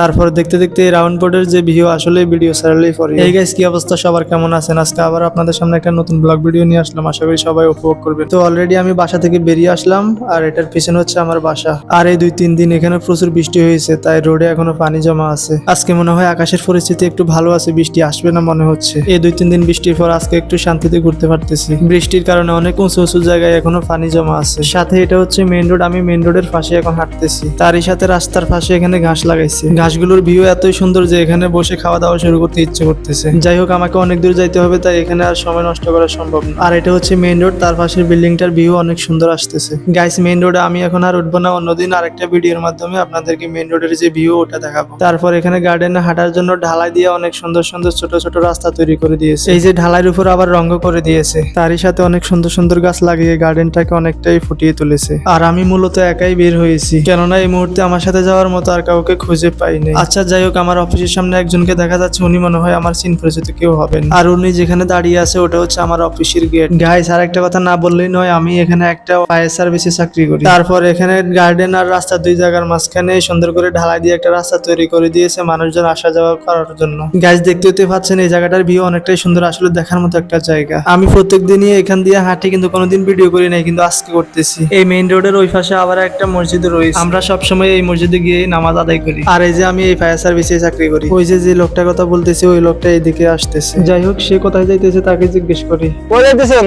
তারপর দেখতে দেখতে এই রাউন্ড বোর্ডের যে ভিউ আসলে ভিডিও ছাড়লেই পরে। এই গাইস কি অবস্থা সবার, কেমন আছেন? আজকে আবার আপনাদের সামনে একটা নতুন ব্লগ ভিডিও নিয়ে আসলাম, আশা করি সবাই উপভোগ করবেন। তো অলরেডি আমি বাসা থেকে বেরিয়ে আসলাম, আর এটার পিছনে হচ্ছে আমার বাসা। আর এই 2-3 দিন এখানে প্রচুর বৃষ্টি হয়েছে, তাই রোডে এখনো পানি জমা আছে। আজকে মনে হয় আকাশের পরিস্থিতি একটু ভালো আছে, বৃষ্টি আসবে না মনে হচ্ছে। এই 2-3 দিন বৃষ্টির পর আজকে একটু শান্তিতে ঘুরতে পারতেছি। বৃষ্টির কারণে অনেক উঁচু উঁচু জায়গায় এখনো পানি জমা আছে। সাথে এটা হচ্ছে মেইন রোড, আমি মেইন রোডের পাশে এখন হাঁটতেছি। তারই সাথে রাস্তার পাশে এখানে ঘাস লাগাইছে। ঘাসগুলোর ভিউ এতই সুন্দর যে এখানে বসে খাওয়া দাওয়া শুরু করতে ইচ্ছে করতেছে। যাই হোক, আমাকে অনেক দূর যাইতে হবে, তাই এখানে আর সময় নষ্ট করা সম্ভব না। আর এটা হচ্ছে মেইন রোড, তার পাশের বিল্ডিংটার ভিউ অনেক সুন্দর আসতেছে। গাইস, মেইন রোডে আমি এখন আর উঠবো না, অন্যদিন আরেকটা ভিডিওর মাধ্যমে আপনাদেরকে মেইন রোডের যে ভিউ ওটা দেখাবো। তারপর এখানে গার্ডেনে হাঁটার জন্য ঢালাই দিয়ে অনেক সুন্দর সুন্দর ছোট ছোট রাস্তা তৈরি করে দিয়েছে। এই যে ঢালাইয়ের উপর আবার রঙ করে দিয়েছে, তারই সাথে অনেক সুন্দর সুন্দর গাছ লাগিয়ে গার্ডেনটাকে অনেকটাই ফুটিয়ে তুলেছে। আর আমি মূলত একাই বের হয়েছি, কেননা এই মুহূর্তে আমার সাথে যাওয়ার মতো আর কাউকে খুঁজে পাইনি। আচ্ছা যাই হোক, আমার অফিসের সামনে একজনকে দেখা যাচ্ছে, উনি মনে হয় আমার চিন পরিচিত কেউ হবেন। আর উনি যেখানে দাঁড়িয়ে আছে ওটা হচ্ছে আমার অফিসের গেট। গাইস, আর একটা কথা না বললেই নয়, আমি এখানে একটা ফায়ার সার্ভিসে চাকরি করি। তারপর এখানে গার্ডেন আর রাস্তা দুই জায়গার মাঝখানে সুন্দর করে ঢালাই দিয়ে একটা রাস্তা তৈরি করে দিয়েছে মানুষজন আসা যাওয়া করার জন্য। গাইস, দেখতে পাচ্ছেন এই জায়গাটার ভিউ অনেকটাই সুন্দর, আসলে দেখার মতো একটা জায়গা। আমি প্রত্যেকদিনই এখান দিয়ে হাঁটি, কিন্তু কোনোদিন ভিডিও করি নাই, কিন্তু আজকে করতেছি। এই মেইন রোডের ওই পাশে আবার একটা মসজিদ রয়েছে, আমরা সবসময় এই মসজিদে গিয়ে নামাজ আদায় করি। আর এই যে আমি এই ফায়ার সার্ভিসে চাকরি করি, ওই যে লোকটার কথা বলতেছি ওই লোকটা এইদিকে আসতেছে। যাই হোক, সে কোথায় যাইতেছে তাকে জিজ্ঞেস করি। কোথায় যাইতেছেন?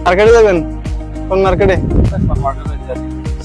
মার্কেটে যাবেন? কোন মার্কেটে?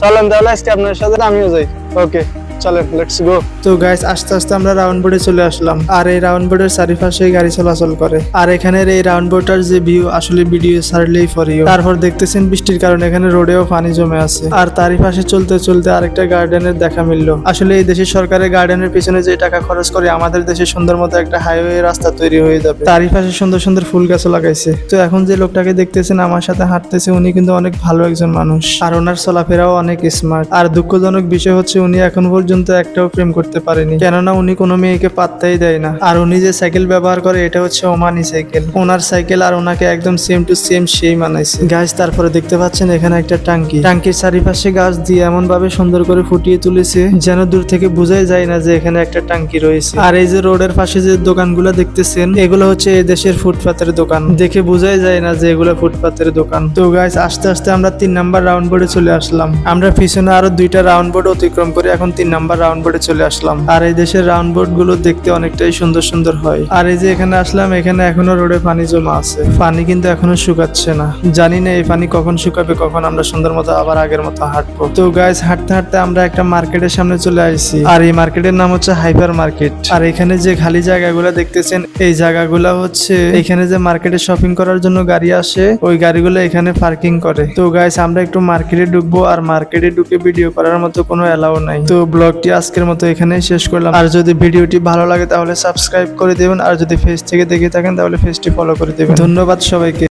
চলেন তাহলে আজকে আপনার সাথে আমিও যাই। ওকে চলেন, লেটস গো। তো গাইস, আস্তে আস্তে আমরা রাউন্ড বোর্ডে চলে আসলাম। আর এই রাউন্ড বোর্ডের চারিপাশে গাড়ি চলাচল করে। আর এখানের এই রাউন্ড বোর্ডটার যে ভিউ আসলে ভিডিও ছাড়লেই পরেও। তারপর দেখতেছেন বৃষ্টির কারণে এখানে রোডেও পানি জমে আছে। আর তারই পাশে চলতে চলতে আরেকটা গার্ডেনের দেখা মিললো। আসলে এই দেশের সরকারের গার্ডেনের পিছনে যে টাকা খরচ করে, আমাদের দেশে সুন্দর মতো একটা হাইওয়ে রাস্তা তৈরি হয়ে যাবে। তারই পাশে সুন্দর সুন্দর ফুল গাছও লাগাইছে। তো এখন যে লোকটাকে দেখতেছেন আমার সাথে হাঁটতেছে, উনি কিন্তু অনেক ভালো একজন মানুষ, আর ওনার চলাফেরাও অনেক স্মার্ট। আর দুঃখজনক বিষয় হচ্ছে উনি এখন পর্যন্ত একটাও প্রেম করতে পারেনি, কেননা উনি কোনো মেয়েকে পাত্তাই দেয় না। আর উনি যে সাইকেল ব্যবহার করে এটা হচ্ছে ওমানি সাইকেল। ওনার সাইকেল আর ওনাকে একদম সেম টু সেম সেই মানাইছে। গাছ, তারপরে দেখতে পাচ্ছেন এখানে একটা টাঙ্কি। টাঙ্কির চারিপাশে গাছ দিয়ে এমন ভাবে সুন্দর করে ফুটিয়ে তুলেছে যেন দূর থেকে বোঝাই যায় না যে এখানে একটা টাঙ্কি রয়েছে। আর এই যে রোডের পাশে যে দোকানগুলো দেখতেছেন, এগুলো হচ্ছে এই দেশের ফুটপাতের দোকান, দেখে বোঝাই যায় না যে এগুলো ফুটপাতের দোকান। তো গাইস, আস্তে আস্তে আমরা 3 নাম্বার রাউন্ড বোর্ডে চলে আসলাম। আমরা পিছনে আরো 2টা রাউন্ড বোর্ড অতিক্রম করে এখন 3 নাম্বার রাউন্ড বোর্ডে চলে আসলাম। আর এই দেশের রাউন্ড বোর্ড গুলো দেখতে অনেকটাই সুন্দর সুন্দর হয়। আর এই যে এখানে আসলাম, এখানে এখনো রোডে পানি জমা আছে, পানি কিন্তু এখনো শুকাচ্ছে না। জানি না এই পানি কখন শুকাবে, কখন আমরা সুন্দর মতো আবার আগের মতো হাঁটবো। তো গাইস, হাঁটতে হাঁটতে আমরা একটা মার্কেটের সামনে চলে আসছি। আর এই মার্কেটের নাম হচ্ছে হাইপার মার্কেট। আর এখানে যে খালি জায়গাগুলো দেখতেছেন, এই জায়গাগুলো হচ্ছে এখানে যে মার্কেটে শপিং করার জন্য গাড়ি আসে, ওই গাড়িগুলো এখানে পার্কিং করে। তো গাইস, আমরা একটু মার্কেটে ঢুকবো, আর মার্কেটে ঢুকে ভিডিও করার মতো কোনো অ্যালাউ নাই। তো ব্লগটি আজকের মতো এখানেই শেষ করলাম। আর যদি ভিডিওটি ভালো লাগে তাহলে সাবস্ক্রাইব করে দেবেন, আর যদি ফেস থেকে দেখে থাকেন তাহলে ফেসটি ফলো করে দেবেন। ধন্যবাদ সবাইকে।